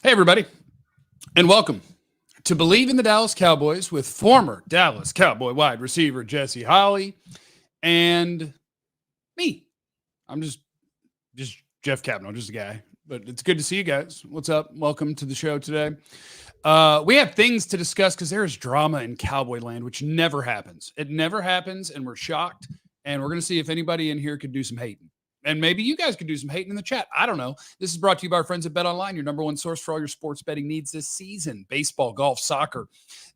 Hey, everybody, and welcome to Bleav in the Dallas Cowboys with former Dallas Cowboy wide receiver Jesse Holley and me. I'm just Jeff Cavanaugh, just a guy, but it's good to see you guys. What's up? Welcome to the show today. We have things to discuss because there is drama in Cowboy land, which never happens. It never happens, and we're shocked, and we're going to see if anybody in here could do some hating. And maybe you guys could do some hating in the chat. I don't know. This is brought to you by our friends at Bet Online, your number one source for all your sports betting needs this season. Baseball, golf, soccer,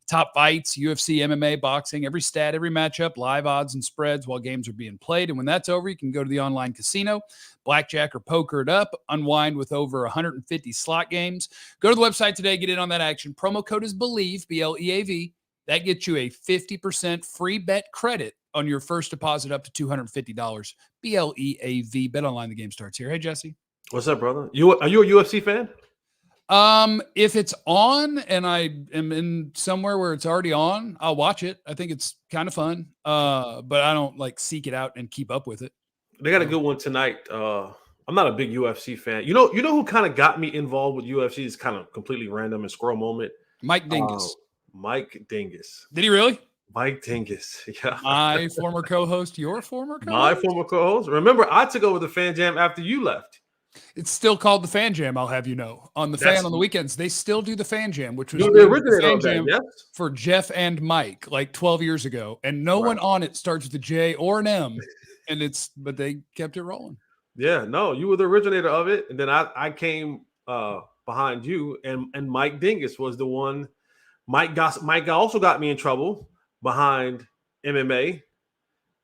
top fights, UFC, MMA, boxing, every stat, every matchup, live odds and spreads while games are being played. And when that's over, you can go to the online casino, blackjack or poker it up, unwind with over 150 slot games. Go to the website today, get in on that action. Promo code is Bleav, B-L-E-A-V. That gets you a 50% free bet credit on your first deposit up to $250. BLEAV. Bet Online. The game starts here. Hey, Jesse. What's up, brother? Are you a UFC fan? If it's on and I am in somewhere where it's already on, I'll watch it. I think it's kind of fun. But I don't like seek it out and keep up with it. They got a good one tonight. I'm not a big UFC fan. You know who kind of got me involved with UFC is kind of completely random and squirrel moment. Mike Dingus. Mike Dingus. Did he really? Mike Dingus. Yeah. My former co-host, your former co-host? My former co-host. Remember, I took over the Fan Jam after you left. It's still called the Fan Jam, I'll have you know. On the Fan on the weekends, they still do the Fan Jam, which was the originator of that, yes? For Jeff and Mike, like 12 years ago. And no one on it starts with a J or an M. But they kept it rolling. Yeah, no, you were the originator of it. And then I came behind you, and Mike Dingus was the one. Mike also got me in trouble behind MMA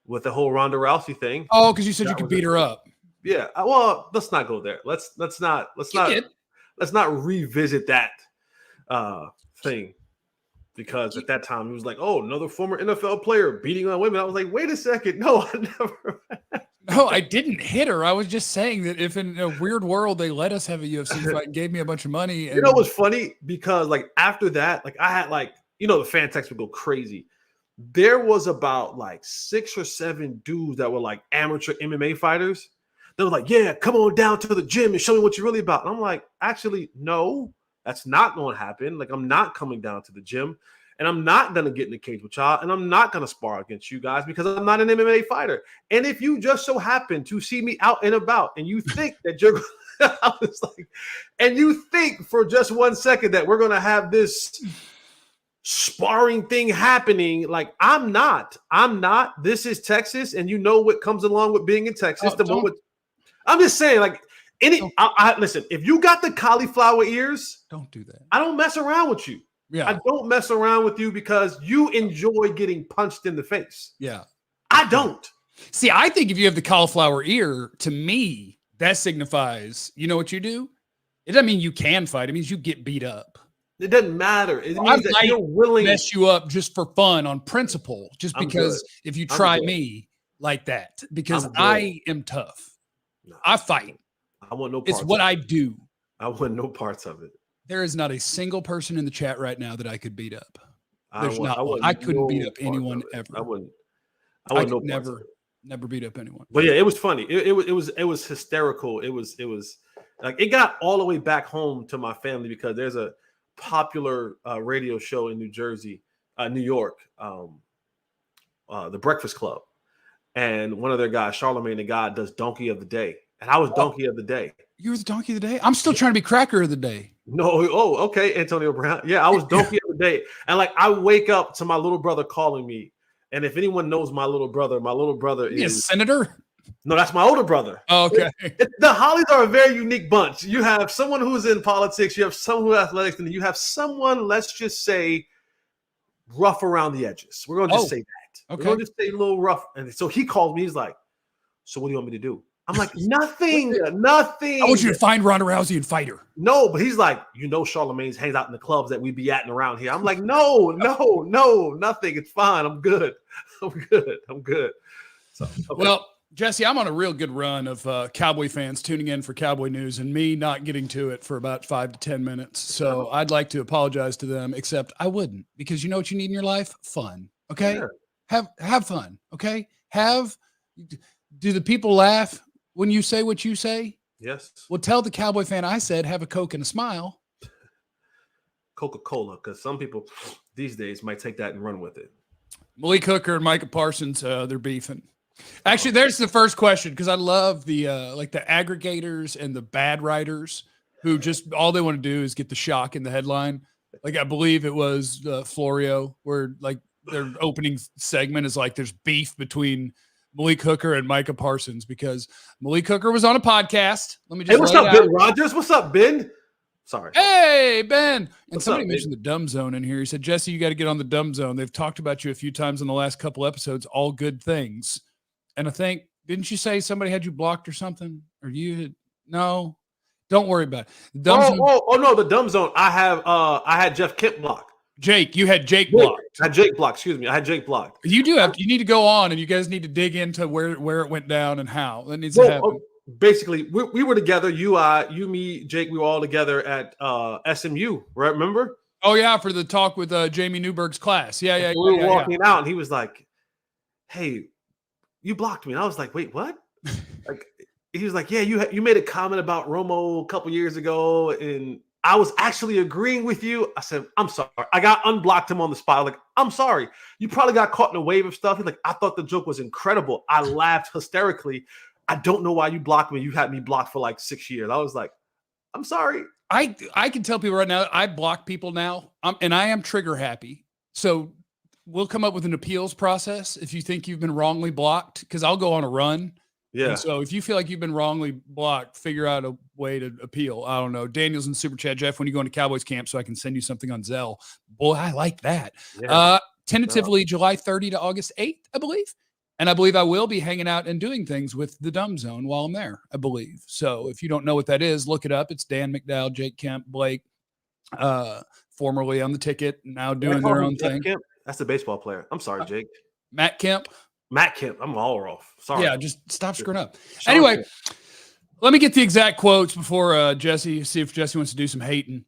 with the whole Ronda Rousey thing. Oh, because you said you could beat her up. Yeah. Well, let's not go there. Let's not revisit that thing, because at that time he was like, "Oh, another former NFL player beating on women." I was like, "Wait a second, no, I never." No, I didn't hit her. I was just saying that if in a weird world they let us have a UFC fight and gave me a bunch of money. And... You know what's funny? Because like after that, like I had the fan text would go crazy. There was about like 6 or 7 dudes that were like amateur MMA fighters. They were like, "Yeah, come on down to the gym and show me what you're really about." And I'm like, actually, no, that's not going to happen. Like, I'm not coming down to the gym, and I'm not going to get in the cage with y'all, and I'm not going to spar against you guys because I'm not an MMA fighter. And if you just so happen to see me out and about and you think that you're I was like, and you think for just 1 second that we're going to have this sparring thing happening, like I'm not. This is Texas, and you know what comes along with being in Texas. I'm just saying, like, listen, if you got the cauliflower ears, don't do that. I don't mess around with you. Yeah. I don't mess around with you because you enjoy getting punched in the face. Yeah. I don't. See, I think if you have the cauliflower ear, to me, that signifies, you know what you do? It doesn't mean you can fight. It means you get beat up. It doesn't matter. It means that you're willing to mess you up just for fun on principle, just because if you try me like that, because I am tough. No, I fight. I want no parts. It's what I do. I want no parts of it. There is not a single person in the chat right now that I could beat up. There's not. I couldn't beat up anyone ever. I wouldn't never beat up anyone. But yeah, it was funny. It was hysterical. It was like it got all the way back home to my family because there's a popular radio show in New York, the Breakfast Club. And one of their guys, Charlemagne the God, does Donkey of the Day. And I was Donkey of the Day. You were the Donkey of the Day? I'm still trying to be Cracker of the Day. No. Oh, okay. Antonio Brown. Yeah, I was Donkey of the Day. And like, I wake up to my little brother calling me. And if anyone knows my little brother is a senator. No, that's my older brother. Oh, okay. The Hollies are a very unique bunch. You have someone who's in politics. You have someone who's athletics. And you have someone, let's just say, rough around the edges. We're going to just say that. Okay. We're going to just say a little rough. And so he called me. He's like, "So what do you want me to do?" I'm like, nothing. I want you to find Ronda Rousey and fight her. No, but he's like, Charlemagne's hangs out in the clubs that we be at and around here. I'm like, no, nothing. It's fine. I'm good. So, okay. Well, Jesse, I'm on a real good run of Cowboy fans tuning in for Cowboy news and me not getting to it for about 5 to 10 minutes. So I'd like to apologize to them, except I wouldn't, because you know what you need in your life? Fun. Okay. Yeah. Have fun. Okay. Do the people laugh when you say what you say? Yes. Well, tell the Cowboy fan I said have a Coke and a smile. Coca-Cola, because some people these days might take that and run with it. Malik Hooker and Micah Parsons, they're beefing. Actually, there's the first question, because I love the like the aggregators and the bad writers who just all they want to do is get the shock in the headline. Like I Bleav it was Florio, where like their opening segment is like there's beef between Malik Hooker and Micah Parsons because Malik Hooker was on a podcast. Let me just what's up, Ben Rogers? What's up, Ben? Sorry. Hey, Ben. And somebody mentioned the dumb zone in here. He said, Jesse, you got to get on the dumb zone. They've talked about you a few times in the last couple episodes, all good things. And I think, didn't you say somebody had you blocked or something? Or you had, no, don't worry about it. No, the dumb zone. I had Jeff Kemp blocked. Jake, you had Jake blocked. I had Jake blocked. Excuse me. I had Jake blocked. You need to go on and you guys need to dig into where it went down and how. That needs to happen. Basically, we were together. You, me, Jake, we were all together at SMU, right? Remember? Oh, yeah, for the talk with Jamie Newberg's class. Yeah. We were walking out, and he was like, hey, you blocked me. And I was like, wait, what? Like, he was like, yeah, you made a comment about Romo a couple years ago, and I was actually agreeing with you. I said, I'm sorry. I got unblocked him on the spot. Like, I'm sorry. You probably got caught in a wave of stuff. He's like, I thought the joke was incredible. I laughed hysterically. I don't know why you blocked me. You had me blocked for like 6 years. I was like, I'm sorry. I can tell people right now, I block people now, and I am trigger happy. So we'll come up with an appeals process if you think you've been wrongly blocked, because I'll go on a run. Yeah. And so if you feel like you've been wrongly blocked, figure out a way to appeal. I don't know. Daniel's in Super Chat. Jeff, when you go into Cowboys camp so I can send you something on Zelle. Boy, I like that. Yeah. Tentatively July 30 to August 8th, I Bleav. And I Bleav I will be hanging out and doing things with the Dumb Zone while I'm there, I Bleav. So if you don't know what that is, look it up. It's Dan McDowell, Jake Kemp, Blake, formerly on the ticket, now doing their own thing. Kemp? That's a baseball player. I'm sorry, Jake. Matt Kemp. I'm all off. Sorry. Yeah, just stop screwing up. Anyway, let me get the exact quotes before Jesse, see if Jesse wants to do some hating.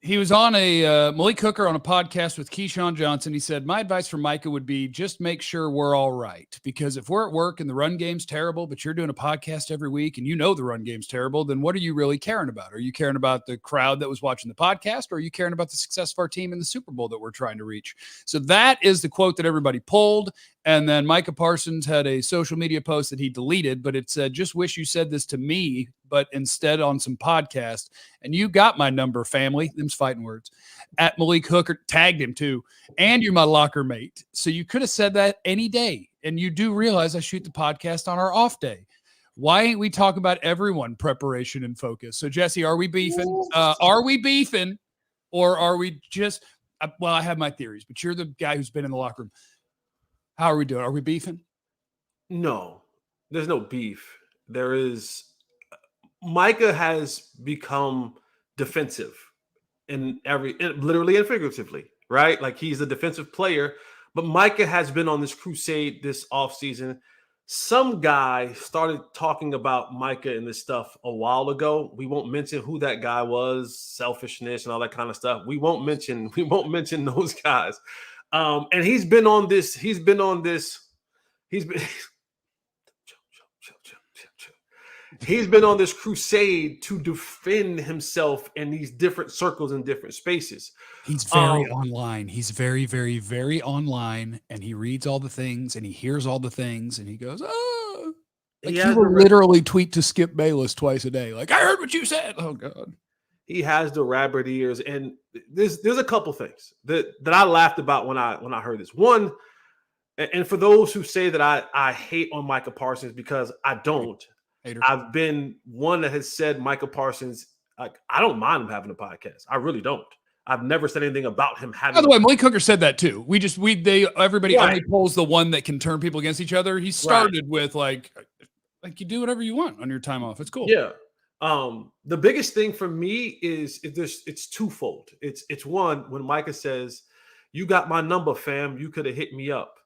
He was on Malik Hooker on a podcast with Keyshawn Johnson. He said, my advice for Micah would be just make sure we're all right. Because if we're at work and the run game's terrible, but you're doing a podcast every week and you know the run game's terrible, then what are you really caring about? Are you caring about the crowd that was watching the podcast, or are you caring about the success of our team in the Super Bowl that we're trying to reach? So that is the quote that everybody pulled. And then Micah Parsons had a social media post that he deleted, but it said, just wish you said this to me, but instead on some podcast. And you got my number, family. Them's fighting words. At Malik Hooker, tagged him too. And you're my locker mate. So you could have said that any day. And you do realize I shoot the podcast on our off day. Why ain't we talking about everyone preparation and focus? So Jesse, are we beefing? Or are we just, well, I have my theories, but you're the guy who's been in the locker room. How are we doing? Are we beefing? No, there's no beef. There is. Micah has become defensive literally and figuratively, right? Like he's a defensive player, but Micah has been on this crusade this offseason. Some guy started talking about Micah and this stuff a while ago. We won't mention who that guy was, selfishness and all that kind of stuff. We won't mention those guys. And he's been on this crusade to defend himself in these different circles and different spaces. He's very online. He's very, very, very online, and he reads all the things and he hears all the things and he goes, oh, like he will literally tweet to Skip Bayless twice a day. Like, I heard what you said. Oh God. He has the rabbit ears, and there's a couple things that I laughed about when I heard this. One, and for those who say that I hate on Micah Parsons, because I don't. Hater. I've been one that has said Micah Parsons, like, I don't mind him having a podcast. I really don't. I've never said anything about him having. By the way, Malik Hooker said that too. Everybody only pulls the one that can turn people against each other. He started with like you do whatever you want on your time off. It's cool. Yeah. The biggest thing for me is it's twofold. It's one, when Micah says, you got my number, fam. You could have hit me up.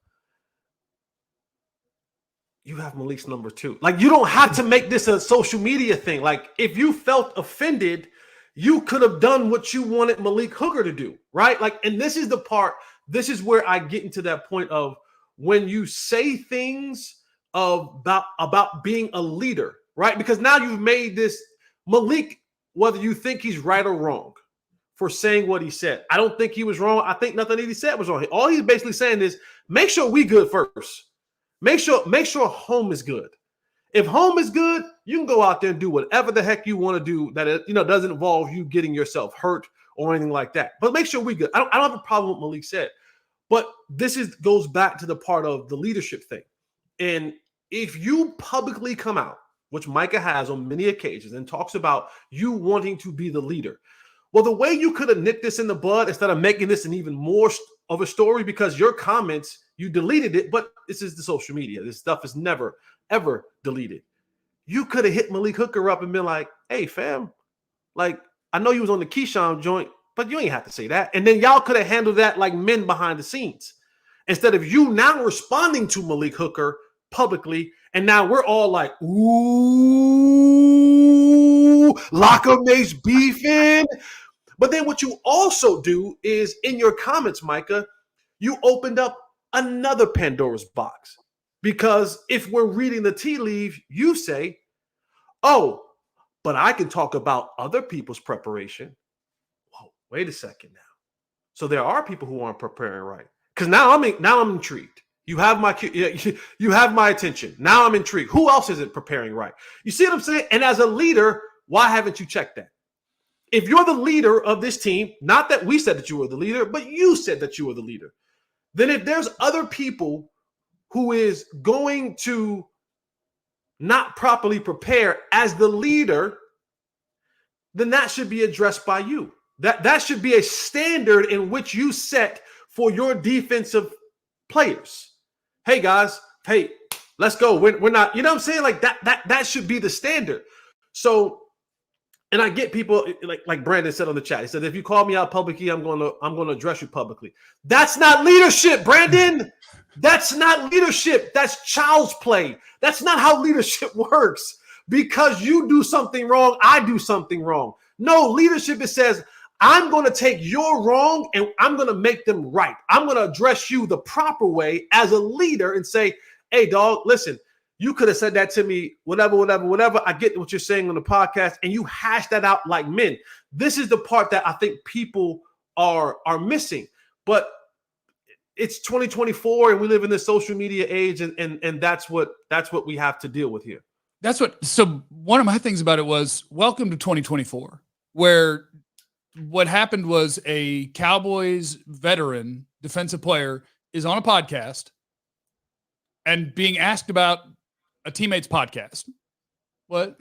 You have Malik's number too. Like, you don't have to make this a social media thing. Like, if you felt offended, you could have done what you wanted Malik Hooker to do, right? Like, and this is where I get into that point of when you say things about being a leader, right? Because now you've made this Malik, whether you think he's right or wrong, for saying what he said. I don't think he was wrong. I think nothing that he said was wrong. All he's basically saying is make sure we good first. Make sure home is good. If home is good, you can go out there and do whatever the heck you want to do that doesn't involve you getting yourself hurt or anything like that. But make sure we good. I don't have a problem with what Malik said. But this goes back to the part of the leadership thing. And if you publicly come out, which Micah has on many occasions, and talks about you wanting to be the leader, well, the way you could have nipped this in the bud instead of making this an even more of a story, because your comments, you deleted it, but this is the social media. This stuff is never, ever deleted. You could have hit Malik Hooker up and been like, hey, fam, like, I know you was on the Keyshawn joint, but you ain't have to say that. And then y'all could have handled that like men behind the scenes, instead of you now responding to Malik Hooker publicly. And now we're all like, ooh, locker mates beefing. But then what you also do is in your comments, Micah, you opened up another Pandora's box. Because if we're reading the tea leaves, you say, oh, but I can talk about other people's preparation. Whoa, wait a second now. So there are people who aren't preparing right. Because now I'm intrigued. You have my attention. Now I'm intrigued. Who else isn't preparing right? You see what I'm saying? And as a leader, why haven't you checked that? If you're the leader of this team, not that we said that you were the leader, but you said that you were the leader, then if there's other people who is going to not properly prepare as the leader, then that should be addressed by you. That should be a standard in which you set for your defensive players. Hey guys, hey, let's go. We're not, you know what I'm saying? Like that should be the standard. So, and I get people like Brandon said on the chat. He said, if you call me out publicly, I'm going to address you publicly. That's not leadership, Brandon. That's not leadership. That's child's play. That's not how leadership works. Because you do something wrong, I do something wrong. No, leadership, it says, I'm going to take your wrong and I'm going to make them right. I'm going to address you the proper way as a leader and say, hey, dog, listen, you could have said that to me, whatever. I get what you're saying on the podcast, and you hash that out like men. This is the part that I think people are missing. But it's 2024 and we live in this social media age, and that's what we have to deal with here. So one of my things about it was welcome to 2024, where what happened was a Cowboys veteran defensive player is on a podcast and being asked about a teammate's podcast. What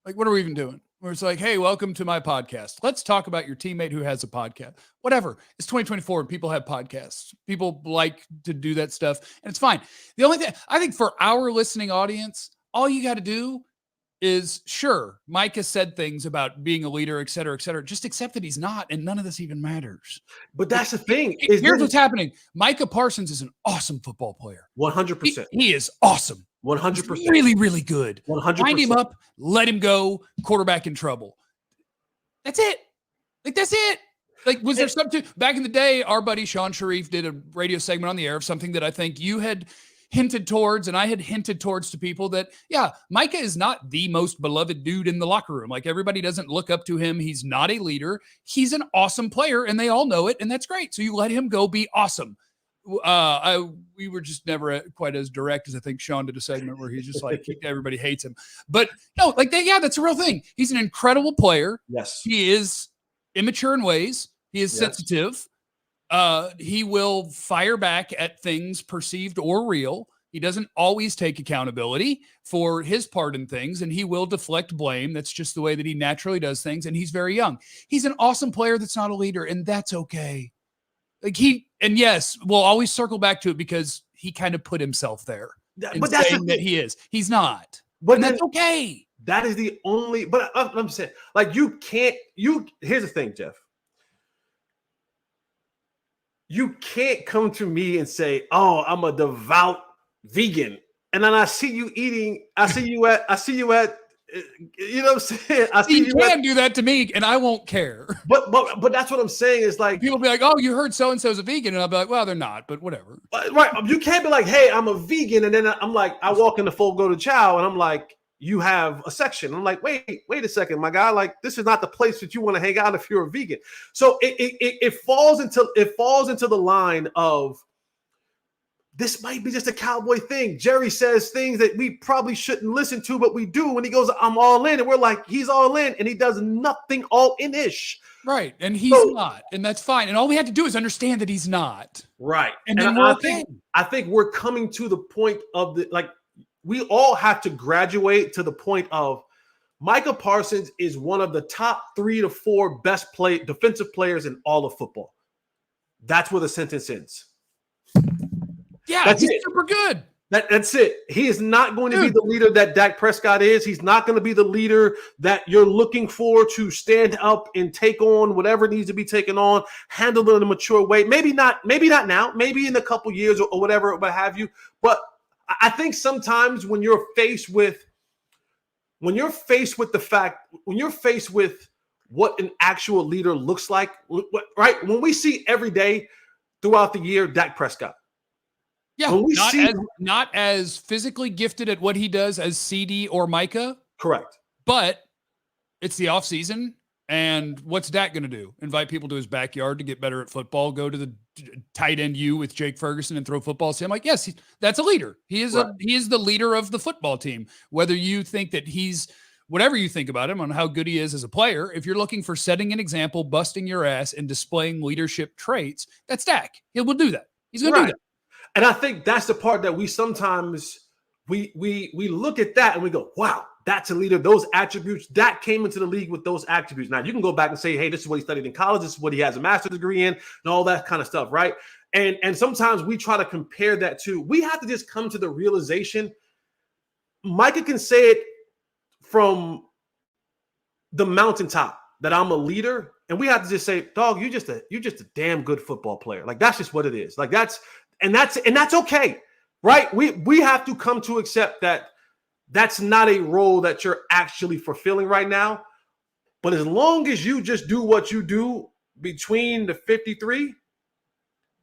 are we even doing? Where it's like, hey, welcome to my podcast. Let's talk about your teammate who has a podcast. Whatever. It's 2024 and people have podcasts. People like to do that stuff, and it's fine. The only thing I think for our listening audience, all you got to do is, sure, Micah said things about being a leader, et cetera, et cetera. Just accept that he's not, and none of this even matters. But that's the thing. Here's what's happening. Micah Parsons is an awesome football player. 100%. He is awesome. 100%. He's really, really good. 100%. Wind him up, let him go, quarterback in trouble. That's it. That's it. Was there something back in the day? Our buddy Sean Sharif did a radio segment on the air of something that I think you had hinted towards, and I had hinted towards to people that, yeah, Micah is not the most beloved dude in the locker room. Like, everybody doesn't look up to him. He's not a leader. He's an awesome player, and they all know it, and that's great. So you let him go be awesome. We were just never quite as direct as I think Sean did a segment where he's just like, everybody hates him. But no, that's a real thing. He's an incredible player. Yes. He is immature in ways. He is sensitive. He will fire back at things perceived or real. He doesn't always take accountability for his part in things, and he will deflect blame. That's just the way that he naturally does things, and he's very young. He's an awesome player that's not a leader, and that's okay. Yes, we'll always circle back to it because he kind of put himself there. But that's saying that he is. He's not. But that's okay. That is the only. But I'm saying, like, you can't. Here's the thing, Jeff. You can't come to me and say, "Oh, I'm a devout vegan," and then I see you eating. I see you at. You know what I'm saying? You can do that to me, and I won't care. But that's what I'm saying is, like, people be like, "Oh, you heard so and so's a vegan," and I'll be like, "Well, they're not, but whatever." Right? You can't be like, "Hey, I'm a vegan," and then I'm like, I walk in the Fogo de Chao, and I'm like, you have a section. I'm like, wait a second, my guy. Like, this is not the place that you want to hang out if you're a vegan. So it falls into the line of, this might be just a Cowboy thing. Jerry says things that we probably shouldn't listen to, but we do. When he goes, I'm all in, and we're like, he's all in, and he does nothing all in-ish. Right. And he's not. And that's fine. And all we had to do is understand that he's not. Right. And then we're okay. I think we're coming to the point of we all have to graduate to the point of Micah Parsons is one of the top 3 to 4 best defensive players in all of football. That's where the sentence ends. Yeah, he's super good. That's it. He is not going to be the leader that Dak Prescott is. He's not going to be the leader that you're looking for to stand up and take on whatever needs to be taken on, handle it in a mature way. Maybe not now, maybe in a couple years or whatever, what have you. But I think sometimes when you're faced with what an actual leader looks like, right? When we see every day throughout the year, Dak Prescott. Yeah, not as physically gifted at what he does as CD or Micah. Correct. But it's the offseason, and what's Dak going to do? Invite people to his backyard to get better at football, go to the tight end U with Jake Ferguson and throw footballs to him? Like, yes, that's a leader. He is the leader of the football team. Whether you think that he's whatever you think about him on how good he is as a player, if you're looking for setting an example, busting your ass, and displaying leadership traits, that's Dak. He will do that. He's going to do that. And I think that's the part that we sometimes we look at that and we go, wow, that's a leader. Those attributes, Dak came into the league with those attributes. Now you can go back and say, hey, this is what he studied in college. This is what he has a master's degree in, and all that kind of stuff, right? And sometimes we try to compare that to. We have to just come to the realization. Micah can say it from the mountaintop that I'm a leader, and we have to just say, dog, you're just a damn good football player. Like, that's just what it is. Like, that's okay, right? We have to come to accept that that's not a role that you're actually fulfilling right now. But as long as you just do what you do between the 53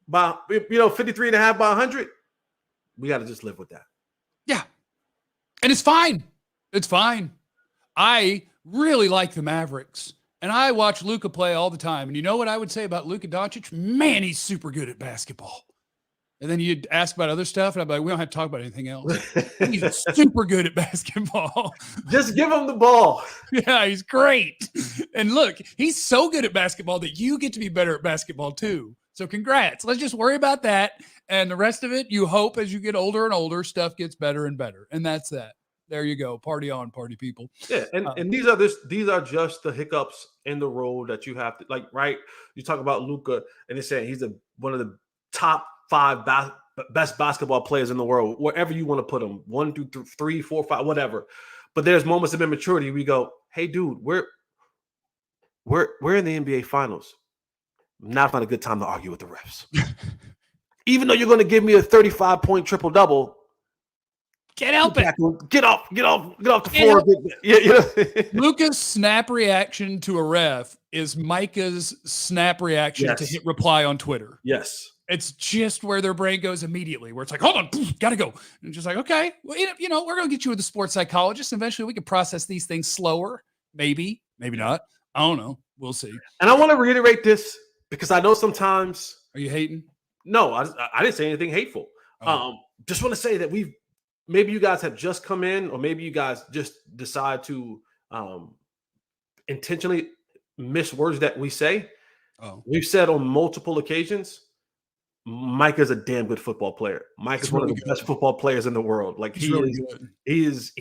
and a half by 100, we got to just live with that. Yeah. And it's fine. It's fine. I really like the Mavericks, and I watch Luka play all the time. And you know what I would say about Luka Doncic? Man, he's super good at basketball. And then you'd ask about other stuff, and I'd be like, we don't have to talk about anything else. He's super good at basketball. Just give him the ball. Yeah, he's great. And look, he's so good at basketball that you get to be better at basketball too. So congrats. Let's just worry about that. And the rest of it, you hope as you get older and older, stuff gets better and better. And that's that. There you go. Party on, party people. Yeah, and these are just the hiccups in the road that you have to, like, right? You talk about Luka, and they're saying he's one of the top 5 best basketball players in the world, wherever you want to put him, 1, 2, 3, 4, 5, whatever. But there's moments of immaturity. We go, hey, dude, we're in the NBA Finals. Now's not a good time to argue with the refs. Even though you're going to give me a 35-point triple-double, can't help it. Get off the floor. Yeah. Luka's snap reaction to a ref is Micah's snap reaction to hit reply on Twitter. Yes. It's just where their brain goes immediately, where it's like, hold on, gotta go. And just like, okay, well, we're going to get you with a sports psychologist. Eventually we can process these things slower. Maybe not. I don't know. We'll see. And I want to reiterate this because I know sometimes. Are you hating? No, I didn't say anything hateful. Just want to say that maybe you guys have just come in, or maybe you guys just decide to intentionally miss words that we say. We've said on multiple occasions, Micah's a damn good football player. Micah's one of the best football players in the world. Like, he is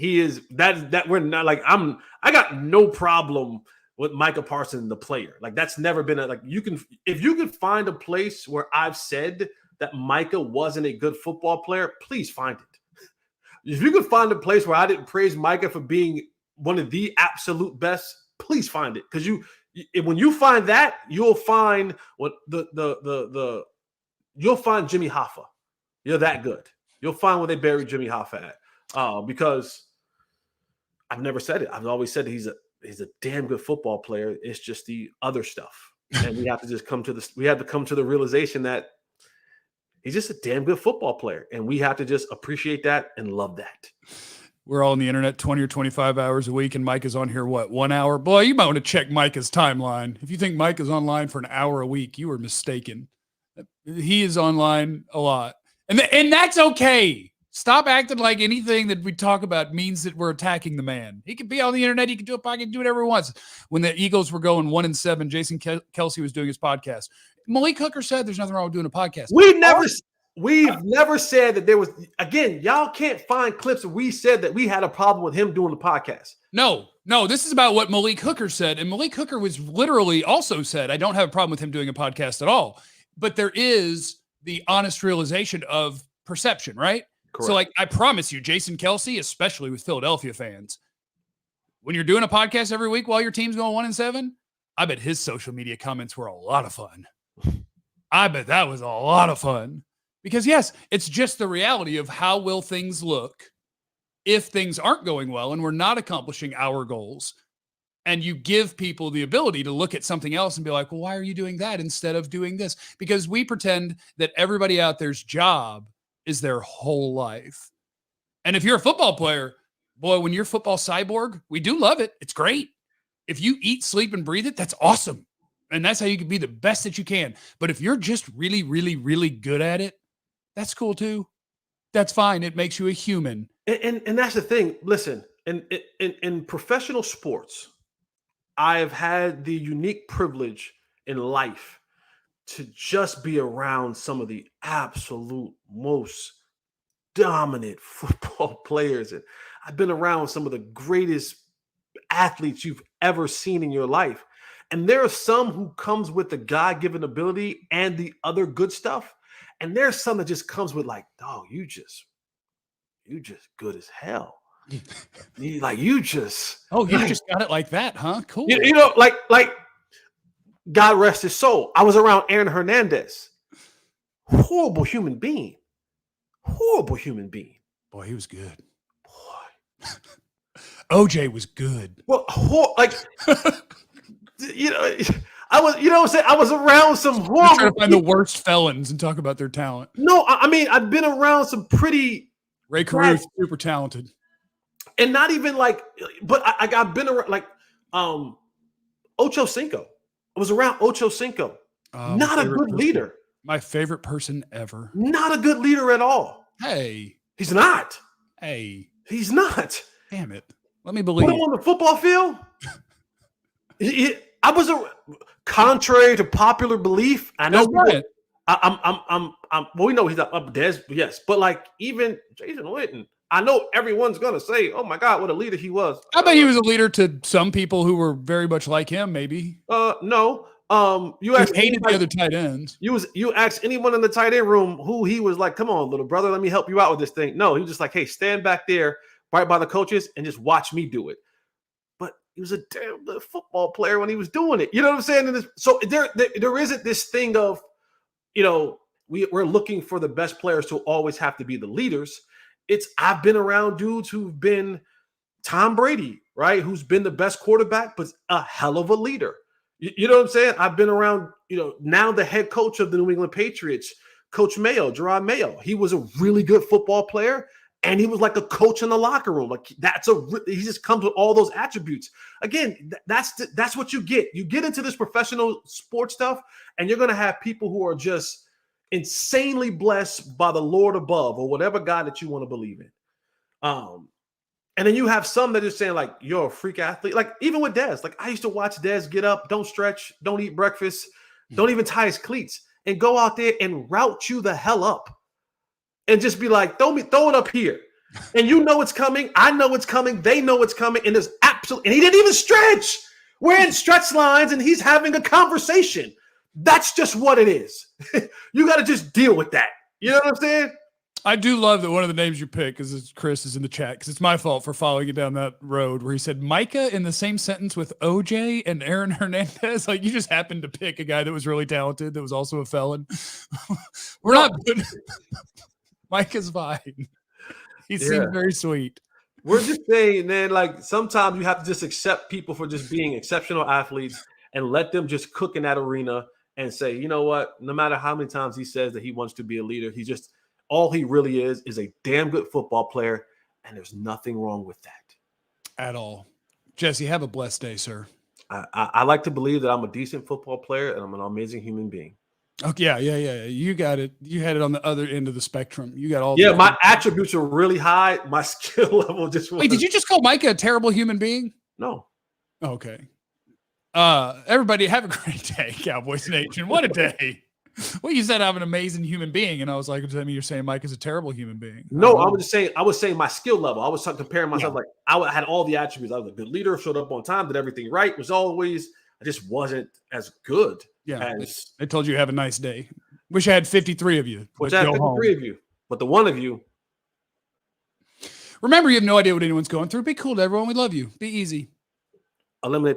that we're not like, I got no problem with Micah Parsons, the player. Like, that's never been if you could find a place where I've said that Micah wasn't a good football player, please find it. If you could find a place where I didn't praise Micah for being one of the absolute best, please find it. Because when you find that, you'll find what you'll find Jimmy Hoffa. You're that good. You'll find where they buried Jimmy Hoffa at. Because I've never said it. I've always said he's a damn good football player. It's just the other stuff, and we have to just come to the realization that he's just a damn good football player, and we have to just appreciate that and love that. we're all on the internet 20 or 25 hours a week, and Mike is on here, what, 1 hour? Boy, you might want to check Micah's timeline. If you think Mike is online for an hour a week, you are mistaken. He is online a lot. And that's okay. Stop acting like anything that we talk about means that we're attacking the man. He can be on the internet. He can do a podcast, do whatever he wants. When the Eagles were going 1-7, Jason Kelsey was doing his podcast. Malik Hooker said there's nothing wrong with doing a podcast. We've never said that there was, again, y'all can't find clips where we said that we had a problem with him doing the podcast. No, this is about what Malik Hooker said. And Malik Hooker was literally also said, I don't have a problem with him doing a podcast at all. But there is the honest realization of perception, right? Correct. So, like, I promise you, Jason Kelsey, especially with Philadelphia fans, when you're doing a podcast every week while your team's going 1-7, I bet his social media comments were a lot of fun. I bet that was a lot of fun. Because, yes, it's just the reality of how will things look if things aren't going well and we're not accomplishing our goals. And you give people the ability to look at something else and be like, well, why are you doing that instead of doing this? Because we pretend that everybody out there's job is their whole life. And if you're a football player, boy, when you're football cyborg, we do love it. It's great. If you eat, sleep, and breathe it, that's awesome. And that's how you can be the best that you can. But if you're just really, really, really good at it, that's cool too. That's fine. It makes you a human. And that's the thing. Listen, in professional sports, I have had the unique privilege in life to just be around some of the absolute most dominant football players. And I've been around some of the greatest athletes you've ever seen in your life. And there are some who comes with the God-given ability and the other good stuff. And there's some that just comes with like, dog, you just good as hell. you just got it like that, huh? Cool. You know, like God rest his soul. I was around Aaron Hernandez. Horrible human being. Boy, he was good. Boy. OJ was good. Well, you know, I was, you know what I'm saying? I was around some horrible. Trying to find the worst felons and talk about their talent. No, I mean, I've been around some pretty. Ray Caruth, super talented. And not even like, but I've been around like Ocho Cinco. I was around Ocho Cinco. Not a good leader. My favorite person ever. Not a good leader at all. Hey. He's not. Hey. He's not. Damn it. Let me believe. Put him on the football field. I was contrary to popular belief. I know. Right. Well, we know he's up Des, yes, but like even Jason Witten, I know everyone's gonna say, "Oh my God, what a leader he was." I bet he was a leader to some people who were very much like him. Maybe. No. You hated the other tight ends. You asked anyone in the tight end room who he was like, "Come on, little brother, let me help you out with this thing." No, he was just like, "Hey, stand back there, right by the coaches, and just watch me do it." But he was a damn good football player when he was doing it. You know what I'm saying? And so there isn't this thing of, you know, we're looking for the best players to always have to be the leaders. I've been around dudes who've been Tom Brady, right? Who's been the best quarterback, but a hell of a leader. You know what I'm saying? I've been around, you know, now the head coach of the New England Patriots, Coach Mayo, Gerard Mayo. He was a really good football player, and he was like a coach in the locker room. Like he just comes with all those attributes. Again, that's what you get. You get into this professional sports stuff, and you're going to have people who are just insanely blessed by the Lord above or whatever God that you want to believe in. And then you have some that are saying like, you're a freak athlete. Like even with Dez, like I used to watch Dez get up, don't stretch, don't eat breakfast, don't even tie his cleats, and go out there and route you the hell up and just be like, throw it up here. And you know it's coming. I know it's coming. They know it's coming. And there's absolutely, and he didn't even stretch. We're in stretch lines and he's having a conversation. That's just what it is. You got to just deal with that. You know what I'm saying? I do love that one of the names you pick is Chris is in the chat because it's my fault for following you down that road where he said Micah in the same sentence with OJ and Aaron Hernandez. Like you just happened to pick a guy that was really talented that was also a felon. We're not good. Micah's fine. He seems very sweet. We're just saying, man, like sometimes you have to just accept people for just being exceptional athletes and let them just cook in that arena and say, you know what, no matter how many times he says that he wants to be a leader, he just all he really is a damn good football player, And there's nothing wrong with that at all. Jesse, have a blessed day, sir. I like to believe that I'm a decent football player and I'm an amazing human being. Okay, yeah. You got it. You had it on the other end of the spectrum. You got all. Yeah, my attributes are really high. My skill level just. Wait, did you just call Micah a terrible human being? No. Okay. Everybody have a great day, Cowboys Nation. What a day. Well, you said I'm an amazing human being, and I was like, does that mean you're saying Mike is a terrible human being? No, I was saying my skill level. I was comparing myself. Like I had all the attributes. I was a good leader, showed up on time, did everything right. I just wasn't as good. Yeah, they told you have a nice day. Wish I had 53 of you. Which I had 53 of you, but the one of you. Remember, you have no idea what anyone's going through. Be cool to everyone. We love you. Be easy. Eliminate the